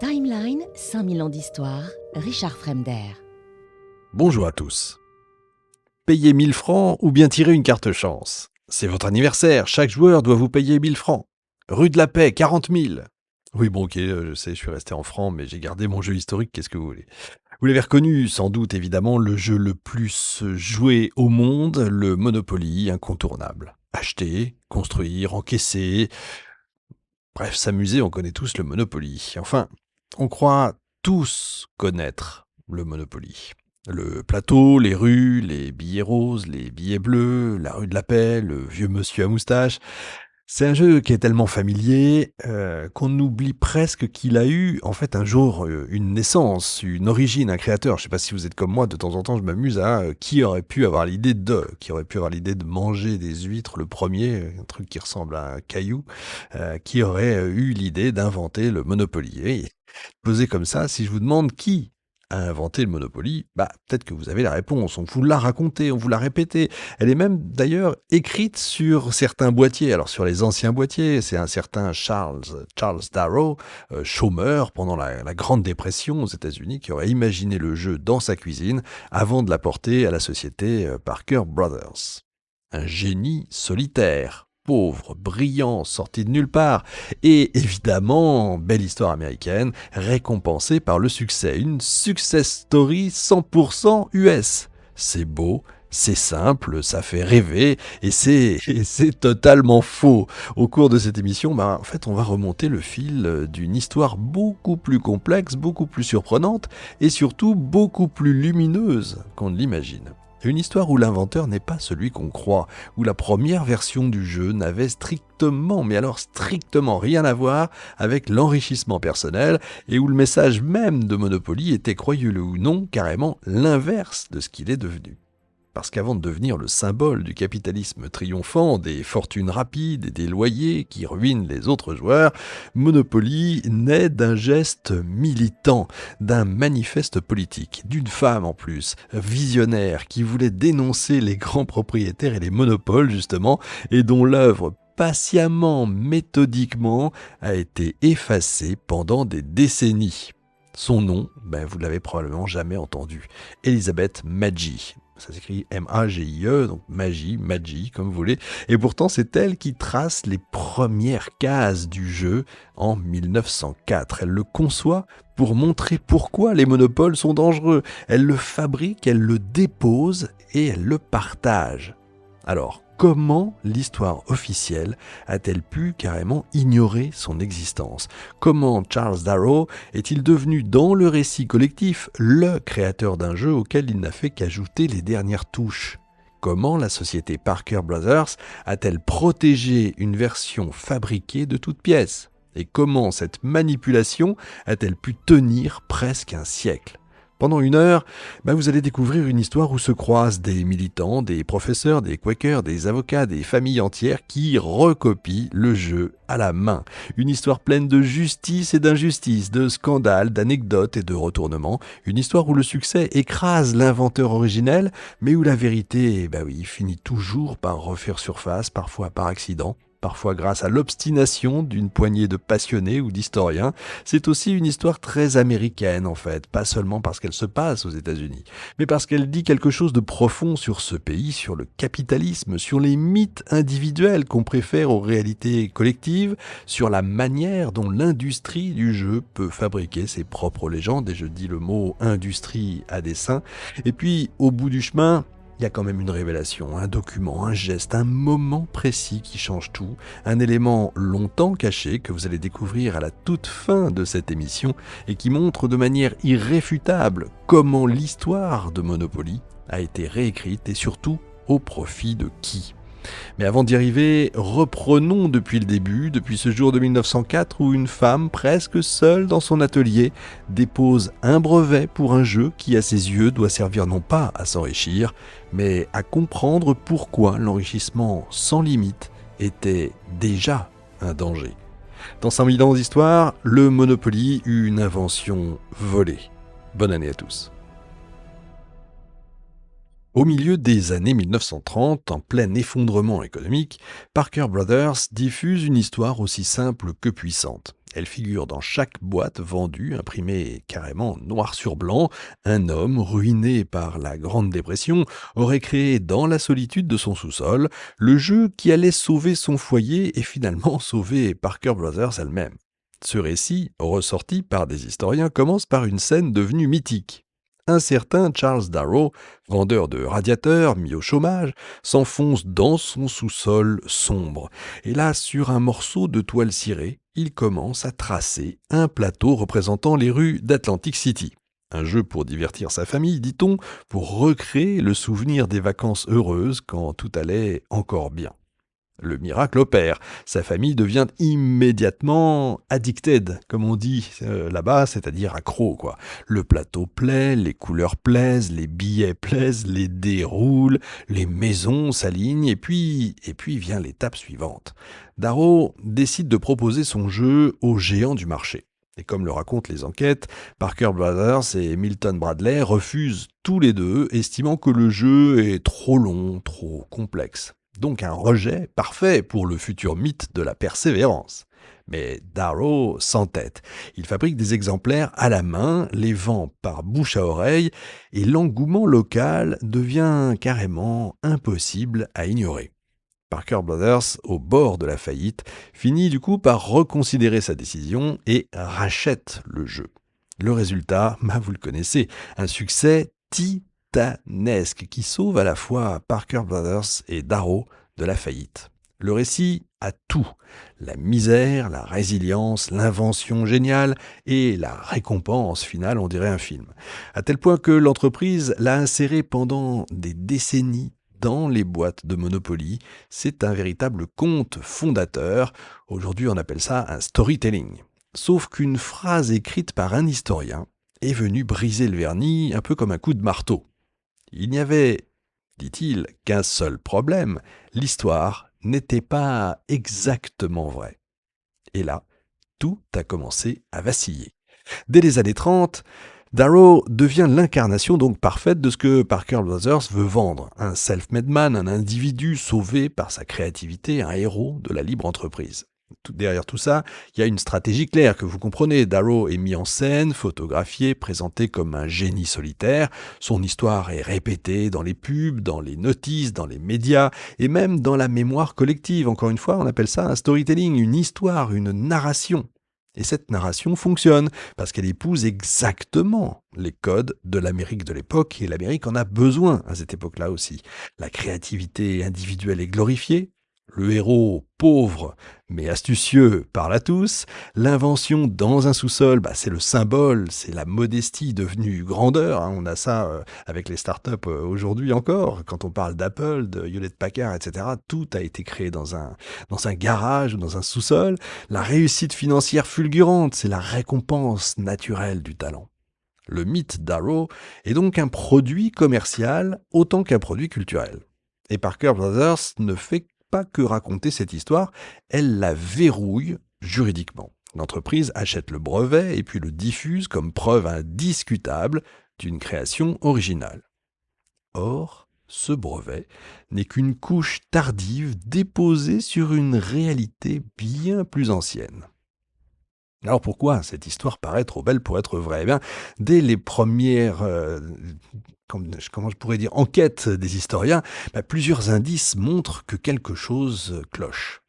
Timeline, 5000 ans d'histoire, Richard Fremder. Bonjour à tous. Payer 1000 francs ou bien tirer une carte chance. C'est votre anniversaire, chaque joueur doit vous payer 1000 francs. Rue de la Paix, 40 000. Oui, bon, ok, je sais, je suis resté en francs, mais j'ai gardé mon jeu historique, qu'est-ce que vous voulez. Vous l'avez reconnu, sans doute, évidemment, le jeu le plus joué au monde, le Monopoly, incontournable. Acheter, construire, encaisser... Bref, s'amuser, on connaît tous le Monopoly. Enfin, on croit tous connaître le Monopoly. Le plateau, les rues, les billets roses, les billets bleus, la rue de la Paix, le vieux monsieur à moustache. C'est un jeu qui est tellement familier qu'on oublie presque qu'il a eu en fait un jour une naissance, une origine, un créateur. Je ne sais pas si vous êtes comme moi, de temps en temps je m'amuse à qui aurait pu avoir l'idée de manger des huîtres le premier, un truc qui ressemble à un caillou, qui aurait eu l'idée d'inventer le Monopoly. Et posé comme ça, si je vous demande qui a inventé le Monopoly, peut-être que vous avez la réponse. On vous l'a raconté, on vous l'a répété. Elle est même d'ailleurs écrite sur certains boîtiers. Alors sur les anciens boîtiers, c'est un certain Charles Darrow, chômeur pendant la Grande Dépression aux États-Unis, qui aurait imaginé le jeu dans sa cuisine avant de l'apporter à la société Parker Brothers. Un génie solitaire. Pauvre, brillant, sorti de nulle part, et évidemment, belle histoire américaine, récompensée par le succès, une success story 100% US. C'est beau, c'est simple, ça fait rêver, et c'est totalement faux. Au cours de cette émission, en fait, on va remonter le fil d'une histoire beaucoup plus complexe, beaucoup plus surprenante, et surtout beaucoup plus lumineuse qu'on ne l'imagine. Une histoire où l'inventeur n'est pas celui qu'on croit, où la première version du jeu n'avait strictement rien à voir avec l'enrichissement personnel et où le message même de Monopoly était, croyez-le ou non, carrément l'inverse de ce qu'il est devenu. Parce qu'avant de devenir le symbole du capitalisme triomphant, des fortunes rapides et des loyers qui ruinent les autres joueurs, Monopoly naît d'un geste militant, d'un manifeste politique, d'une femme en plus, visionnaire, qui voulait dénoncer les grands propriétaires et les monopoles justement, et dont l'œuvre patiemment, méthodiquement, a été effacée pendant des décennies. Son nom, vous l'avez probablement jamais entendu, Elizabeth Magie. Ça s'écrit M-A-G-I-E, donc magie, comme vous voulez. Et pourtant, c'est elle qui trace les premières cases du jeu en 1904. Elle le conçoit pour montrer pourquoi les monopoles sont dangereux. Elle le fabrique, elle le dépose et elle le partage. Alors, comment l'histoire officielle a-t-elle pu carrément ignorer son existence ? Comment Charles Darrow est-il devenu dans le récit collectif le créateur d'un jeu auquel il n'a fait qu'ajouter les dernières touches ? Comment la société Parker Brothers a-t-elle protégé une version fabriquée de toutes pièces ? Et comment cette manipulation a-t-elle pu tenir presque un siècle ? Pendant une heure, vous allez découvrir une histoire où se croisent des militants, des professeurs, des quakers, des avocats, des familles entières qui recopient le jeu à la main. Une histoire pleine de justice et d'injustice, de scandales, d'anecdotes et de retournements. Une histoire où le succès écrase l'inventeur originel, mais où la vérité, finit toujours par refaire surface, parfois par accident. Parfois grâce à l'obstination d'une poignée de passionnés ou d'historiens. C'est aussi une histoire très américaine en fait, pas seulement parce qu'elle se passe aux États-Unis, mais parce qu'elle dit quelque chose de profond sur ce pays, sur le capitalisme, sur les mythes individuels qu'on préfère aux réalités collectives, sur la manière dont l'industrie du jeu peut fabriquer ses propres légendes, et je dis le mot industrie à dessein. Et puis, au bout du chemin, il y a quand même une révélation, un document, un geste, un moment précis qui change tout, un élément longtemps caché que vous allez découvrir à la toute fin de cette émission et qui montre de manière irréfutable comment l'histoire de Monopoly a été réécrite et surtout au profit de qui. Mais avant d'y arriver, reprenons depuis le début, depuis ce jour de 1904 où une femme, presque seule dans son atelier, dépose un brevet pour un jeu qui, à ses yeux, doit servir non pas à s'enrichir, mais à comprendre pourquoi l'enrichissement sans limite était déjà un danger. Dans 5000 ans d'histoire, le Monopoly eut une invention volée. Bonne année à tous. Au milieu des années 1930, en plein effondrement économique, Parker Brothers diffuse une histoire aussi simple que puissante. Elle figure dans chaque boîte vendue, imprimée carrément noir sur blanc. Un homme, ruiné par la Grande Dépression, aurait créé dans la solitude de son sous-sol le jeu qui allait sauver son foyer et finalement sauver Parker Brothers elle-même. Ce récit, ressorti par des historiens, commence par une scène devenue mythique. Un certain Charles Darrow, vendeur de radiateurs, mis au chômage, s'enfonce dans son sous-sol sombre. Et là, sur un morceau de toile cirée, il commence à tracer un plateau représentant les rues d'Atlantic City. Un jeu pour divertir sa famille, dit-on, pour recréer le souvenir des vacances heureuses quand tout allait encore bien. Le miracle opère. Sa famille devient immédiatement addicted, comme on dit là-bas, c'est-à-dire accro, quoi. Le plateau plaît, les couleurs plaisent, les billets plaisent, les dés roulent, les maisons s'alignent, et puis vient l'étape suivante. Darrow décide de proposer son jeu aux géants du marché. Et comme le racontent les enquêtes, Parker Brothers et Milton Bradley refusent tous les deux, estimant que le jeu est trop long, trop complexe. Donc un rejet parfait pour le futur mythe de la persévérance. Mais Darrow s'entête. Il fabrique des exemplaires à la main, les vend par bouche à oreille, et l'engouement local devient carrément impossible à ignorer. Parker Brothers, au bord de la faillite, finit du coup par reconsidérer sa décision et rachète le jeu. Le résultat, vous le connaissez, un succès titanesque qui sauve à la fois Parker Brothers et Darrow de la faillite. Le récit a tout, la misère, la résilience, l'invention géniale et la récompense finale, on dirait un film. À tel point que l'entreprise l'a inséré pendant des décennies dans les boîtes de Monopoly. C'est un véritable conte fondateur. Aujourd'hui, on appelle ça un storytelling. Sauf qu'une phrase écrite par un historien est venue briser le vernis un peu comme un coup de marteau. Il n'y avait, dit-il, qu'un seul problème. L'histoire n'était pas exactement vraie. Et là, tout a commencé à vaciller. Dès les années 30, Darrow devient l'incarnation donc parfaite de ce que Parker Brothers veut vendre. Un self-made man, un individu sauvé par sa créativité, un héros de la libre entreprise. Derrière tout ça, il y a une stratégie claire que vous comprenez. Darrow est mis en scène, photographié, présenté comme un génie solitaire. Son histoire est répétée dans les pubs, dans les notices, dans les médias et même dans la mémoire collective. Encore une fois, on appelle ça un storytelling, une histoire, une narration. Et cette narration fonctionne parce qu'elle épouse exactement les codes de l'Amérique de l'époque, et l'Amérique en a besoin à cette époque-là aussi. La créativité individuelle est glorifiée, le héros pauvre mais astucieux parle à tous, l'invention dans un sous-sol, c'est le symbole, c'est la modestie devenue grandeur, on a ça avec les startups aujourd'hui encore, quand on parle d'Apple, de Hewlett-Packard, etc., tout a été créé dans un garage ou dans un sous-sol. La réussite financière fulgurante, c'est la récompense naturelle du talent. Le mythe Darrow est donc un produit commercial autant qu'un produit culturel. Et Parker Brothers ne fait pas que raconter cette histoire, elle la verrouille juridiquement. L'entreprise achète le brevet et puis le diffuse comme preuve indiscutable d'une création originale. Or, ce brevet n'est qu'une couche tardive déposée sur une réalité bien plus ancienne. Alors pourquoi cette histoire paraît trop belle pour être vraie ? Dès les premières comment je pourrais dire, enquêtes des historiens, plusieurs indices montrent que quelque chose cloche.